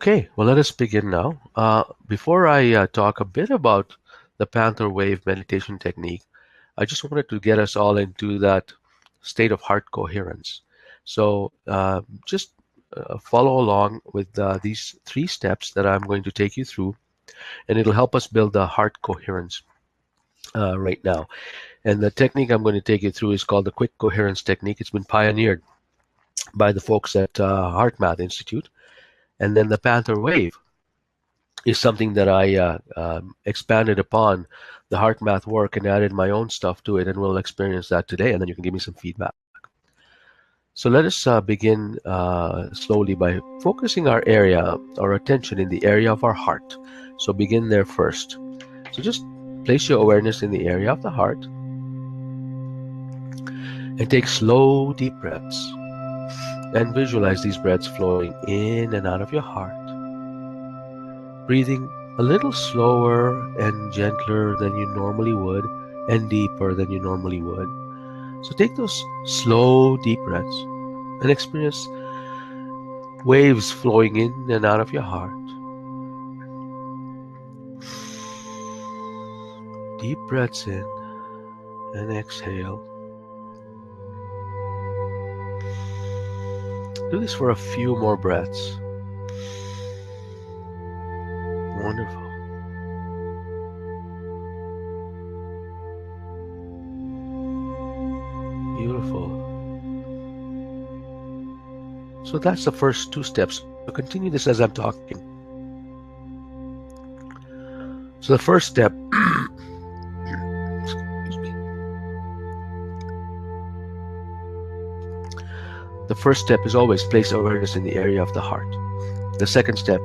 Okay, well, let us begin now. Before I talk a bit about the Panther Wave meditation technique, I just wanted to get us all into that state of heart coherence. So just follow along with these three steps that I'm going to take you through, and it'll help us build the heart coherence right now. And the technique I'm going to take you through is called the quick coherence technique. It's been pioneered by the folks at HeartMath Institute. And then the Panther Wave is something that I expanded upon the HeartMath work and added my own stuff to it, and we'll experience that today, and then you can give me some feedback. So let us begin slowly by focusing our attention in the area of our heart. So begin there first. So just place your awareness in the area of the heart and take slow, deep breaths and visualize these breaths flowing in and out of your heart, breathing a little slower and gentler than you normally would and deeper than you normally would. So take those slow, deep breaths and experience waves flowing in and out of your heart. Deep breaths in and exhale. Do this for a few more breaths. Wonderful. Beautiful. So that's the first two steps. So continue this as I'm talking. So the first step, excuse me. The first step is always place awareness in the area of the heart. The second step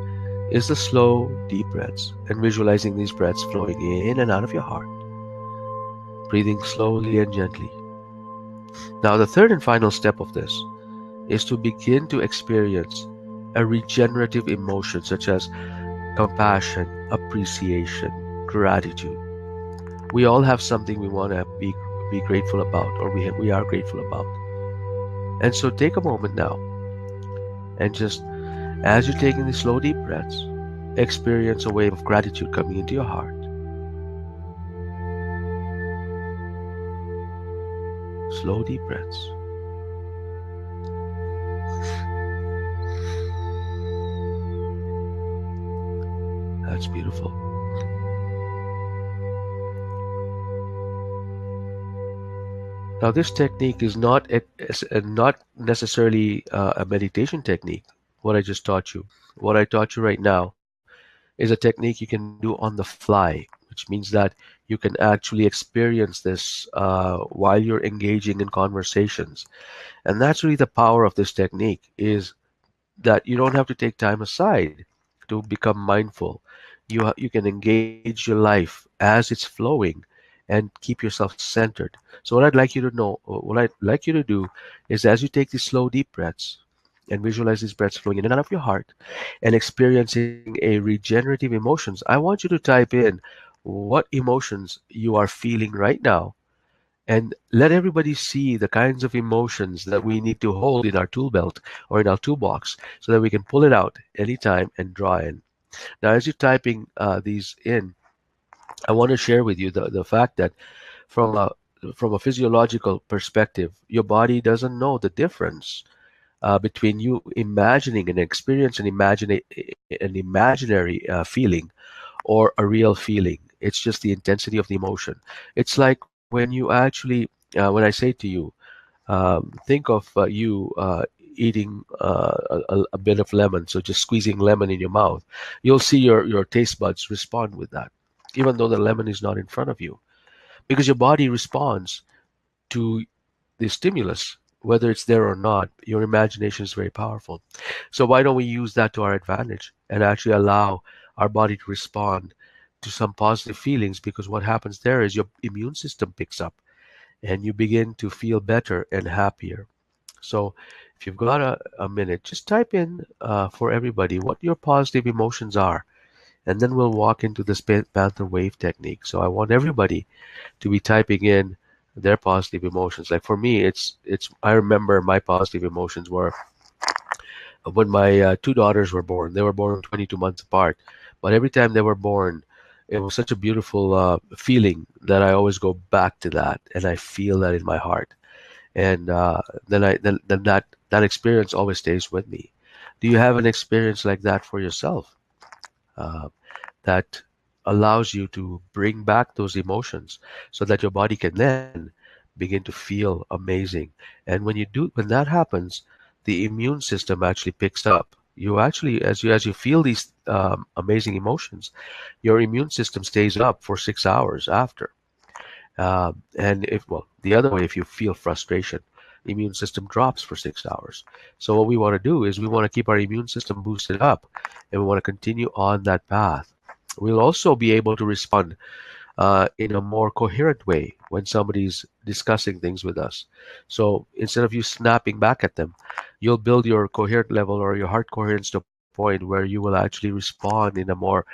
is the slow, deep breaths and visualizing these breaths flowing in and out of your heart, breathing slowly and gently. Now, the third and final step of this is to begin to experience a regenerative emotion such as compassion, appreciation, gratitude. We all have something we want to be grateful about, or we are grateful about. And so take a moment now and just as you're taking these slow deep breaths, experience a wave of gratitude coming into your heart. Slow deep breaths. That's beautiful. Now, this technique is not necessarily a meditation technique, what I just taught you. What I taught you right now is a technique you can do on the fly, which means that you can actually experience this while you're engaging in conversations. And that's really the power of this technique, is that you don't have to take time aside to become mindful. You can engage your life as it's flowing and keep yourself centered. So what I'd like you to do is, as you take these slow deep breaths and visualize these breaths flowing in and out of your heart and experiencing a regenerative emotions, I want you to type in what emotions you are feeling right now, and let everybody see the kinds of emotions that we need to hold in our tool belt or in our toolbox so that we can pull it out anytime and draw in. Now, as you're typing these in, I want to share with you the fact that from a from a physiological perspective, your body doesn't know the difference between you imagining and experience an imaginary feeling or a real feeling. It's just the intensity of the emotion. It's like when you actually, when I say to you, think of you eating a bit of lemon, so just squeezing lemon in your mouth. You'll see your taste buds respond with that, even though the lemon is not in front of you, because your body responds to the stimulus, whether it's there or not. Your imagination is very powerful. So why don't we use that to our advantage and actually allow our body to respond to some positive feelings? Because what happens there is your immune system picks up and you begin to feel better and happier. So if you've got a minute, just type in for everybody what your positive emotions are. And then we'll walk into this Panther wave technique. So I want everybody to be typing in their positive emotions. Like for me, it's I remember my positive emotions were When my two daughters were born, they were born 22 months apart, but every time they were born, it was such a beautiful feeling that I always go back to that, and I feel that in my heart. And then that experience always stays with me. Do you have an experience like that for yourself? Uh, that allows you to bring back those emotions so that your body can then begin to feel amazing. And when that happens, the immune system actually picks up. You actually, as you feel these amazing emotions, your immune system stays up for 6 hours after. And if, well, the other way, if you feel frustration, immune system drops for 6 hours. So what we want to do is we want to keep our immune system boosted up, and we want to continue on that path. We'll also be able to respond in a more coherent way when somebody's discussing things with us. So instead of you snapping back at them, you'll build your coherent level or your heart coherence to a point where you will actually respond in a more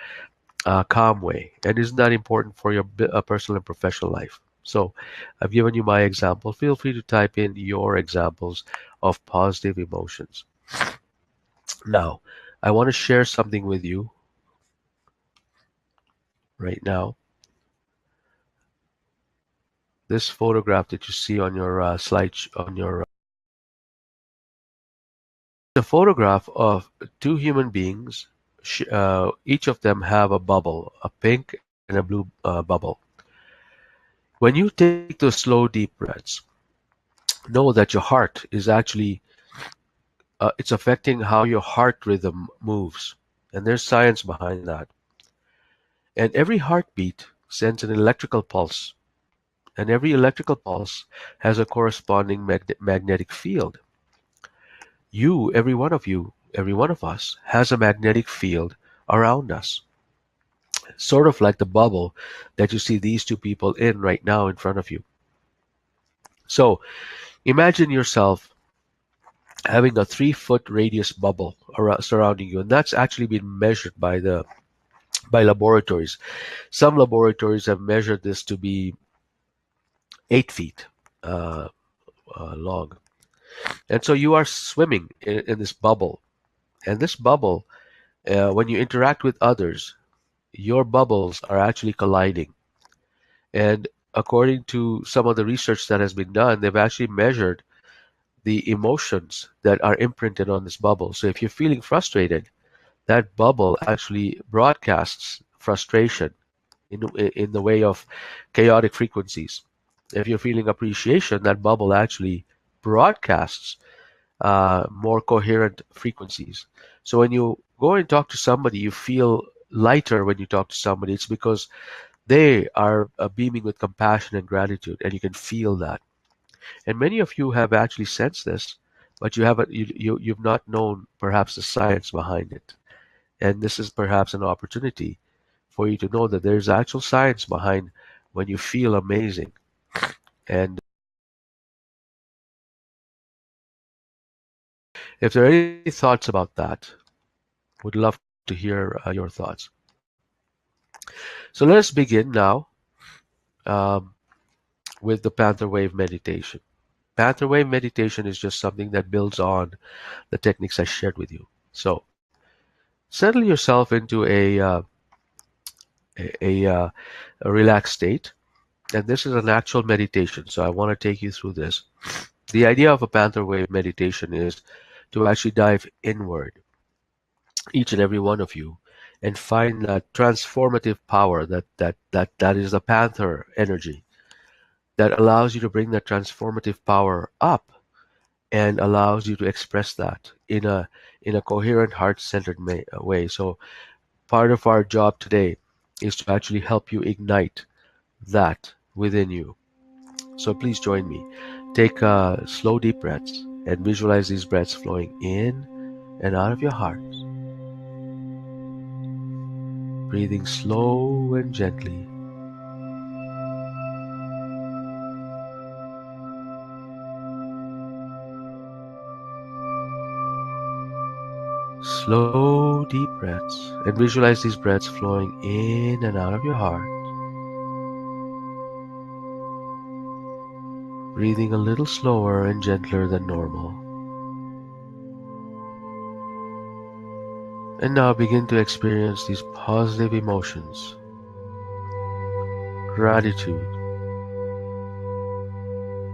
calm way. And isn't that important for your personal and professional life? So I've given you my example. Feel free to type in your examples of positive emotions. Now, I want to share something with you right now. This photograph that you see on your on your a photograph of two human beings. Each of them have a bubble, a pink and a blue bubble. When you take those slow, deep breaths, know that your heart is actually it's affecting how your heart rhythm moves, and there's science behind that. And every heartbeat sends an electrical pulse, and every electrical pulse has a corresponding magnetic field. Every one of us, has a magnetic field around us, sort of like the bubble that you see these two people in right now in front of you. So imagine yourself having a 3 foot radius bubble surrounding you, and that's actually been measured by laboratories. Some laboratories have measured this to be 8 feet uh, long, and so you are swimming in this bubble, and this bubble, when you interact with others, your bubbles are actually colliding. And according to some of the research that has been done, they've actually measured the emotions that are imprinted on this bubble. So if you're feeling frustrated, that bubble actually broadcasts frustration in the way of chaotic frequencies. If you're feeling appreciation, that bubble actually broadcasts more coherent frequencies. So when you go and talk to somebody, you feel lighter when you talk to somebody. It's because they are beaming with compassion and gratitude, and you can feel that. And many of you have actually sensed this, but you've not known perhaps the science behind it. And this is perhaps an opportunity for you to know that there's actual science behind when you feel amazing. And if there are any thoughts about that, would love to hear your thoughts. So let us begin now um, with the Panther Wave meditation. Panther Wave meditation is just something that builds on the techniques I shared with you. So settle yourself into a, uh, a relaxed state. And this is an actual meditation, so I want to take you through this. The idea of a Panther Wave meditation is to actually dive inward, each and every one of you, and find that transformative power that is the Panther energy that allows you to bring that transformative power up and allows you to express that in a coherent, heart-centered way. So part of our job today is to actually help you ignite that within you. So please join me. Take slow, deep breaths and visualize these breaths flowing in and out of your heart, breathing slow and gently. Slow, deep breaths and visualize these breaths flowing in and out of your heart, breathing a little slower and gentler than normal. And now begin to experience these positive emotions: gratitude,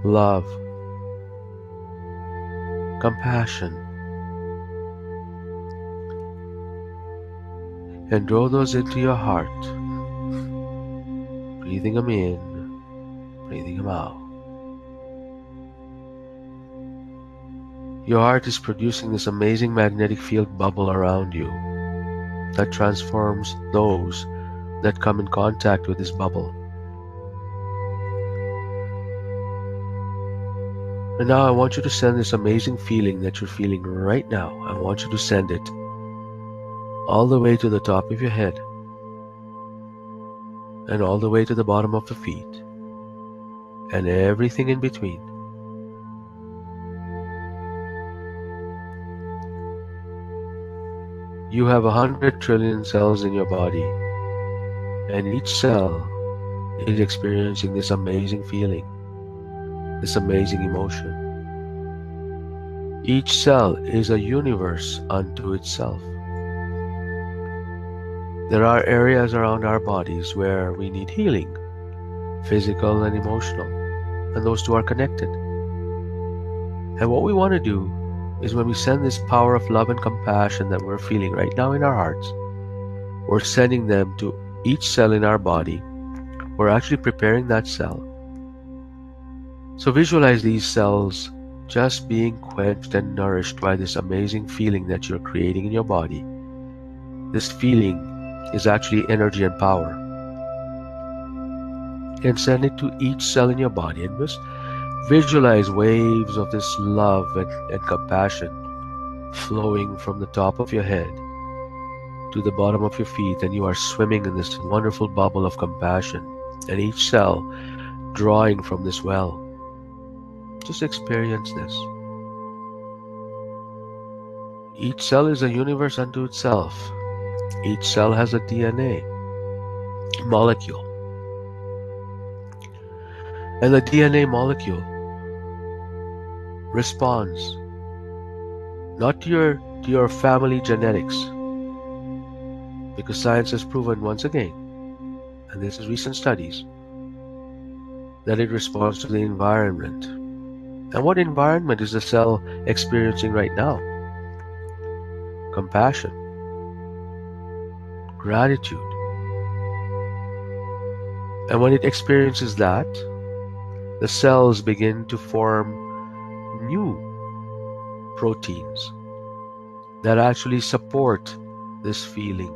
love, compassion, and draw those into your heart, breathing them in, breathing them out. Your heart is producing this amazing magnetic field bubble around you that transforms those that come in contact with this bubble. And now I want you to send this amazing feeling that you're feeling right now. I want you to send it all the way to the top of your head and all the way to the bottom of the feet and everything in between. You have 100 trillion cells in your body, and each cell is experiencing this amazing feeling, this amazing emotion. Each cell is a universe unto itself. There are areas around our bodies where we need healing, physical and emotional, and those two are connected. And what we want to do is, when we send this power of love and compassion that we're feeling right now in our hearts, we're sending them to each cell in our body. We're actually preparing that cell. So visualize these cells just being quenched and nourished by this amazing feeling that you're creating in your body. This feeling is actually energy and power. And send it to each cell in your body, and just visualize waves of this love and compassion flowing from the top of your head to the bottom of your feet, and you are swimming in this wonderful bubble of compassion, and each cell drawing from this well. Just experience this. Each cell is a universe unto itself. Each cell has a DNA molecule. And the DNA molecule responds not to your family genetics, because science has proven once again, and this is recent studies, that it responds to the environment. And what environment is the cell experiencing right now? Compassion, gratitude. And when it experiences that, the cells begin to form new proteins that actually support this feeling.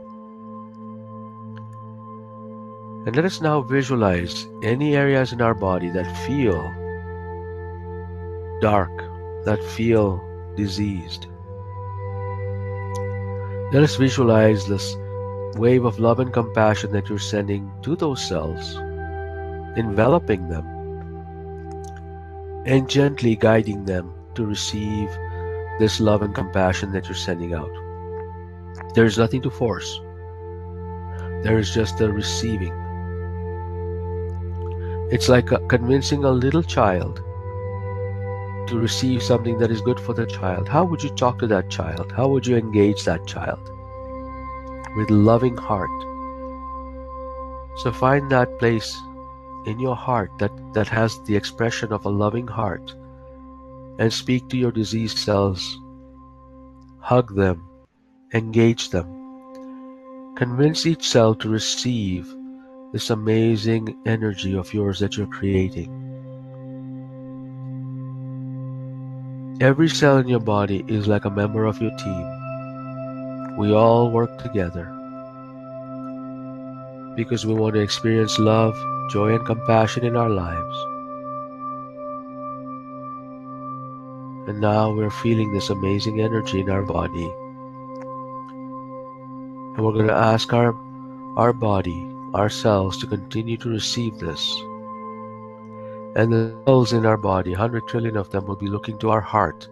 And let us now visualize any areas in our body that feel dark, that feel diseased. Let us visualize this wave of love and compassion that you're sending to those cells, enveloping them, and gently guiding them to receive this love and compassion that you're sending out. There is nothing to force. There is just a receiving. It's like convincing a little child to receive something that is good for the child. How would you talk to that child? How would you engage that child? With loving heart. So find that place in your heart that has the expression of a loving heart, and speak to your diseased cells. Hug them, engage them. Convince each cell to receive this amazing energy of yours that you're creating. Every cell in your body is like a member of your team. We all work together because we want to experience love, joy, and compassion in our lives. And now we're feeling this amazing energy in our body. And we're going to ask our body, our cells, to continue to receive this. And the cells in our body, 100 trillion of them, will be looking to our heart.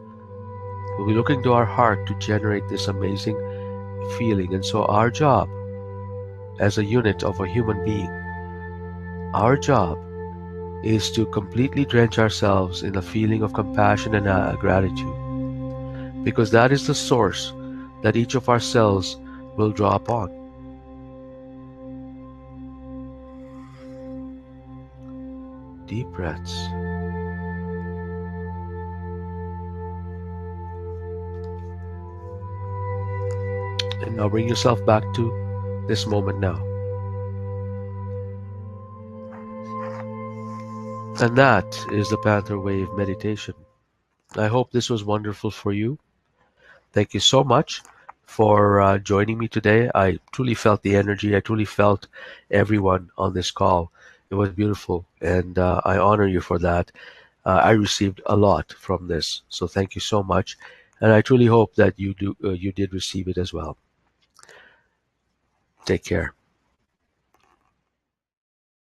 We'll be looking to our heart to generate this amazing feeling. And so our job, as a unit of a human being, our job is to completely drench ourselves in a feeling of compassion and gratitude. Because that is the source that each of our cells will draw upon. Deep breaths. And now bring yourself back to this moment now. And that is the Panther Wave meditation. I hope this was wonderful for you. Thank you so much for joining me today. I truly felt the energy. I truly felt everyone on this call. It was beautiful, and I honor you for that. I received a lot from this, so thank you so much. And I truly hope that you did receive it as well. Take care.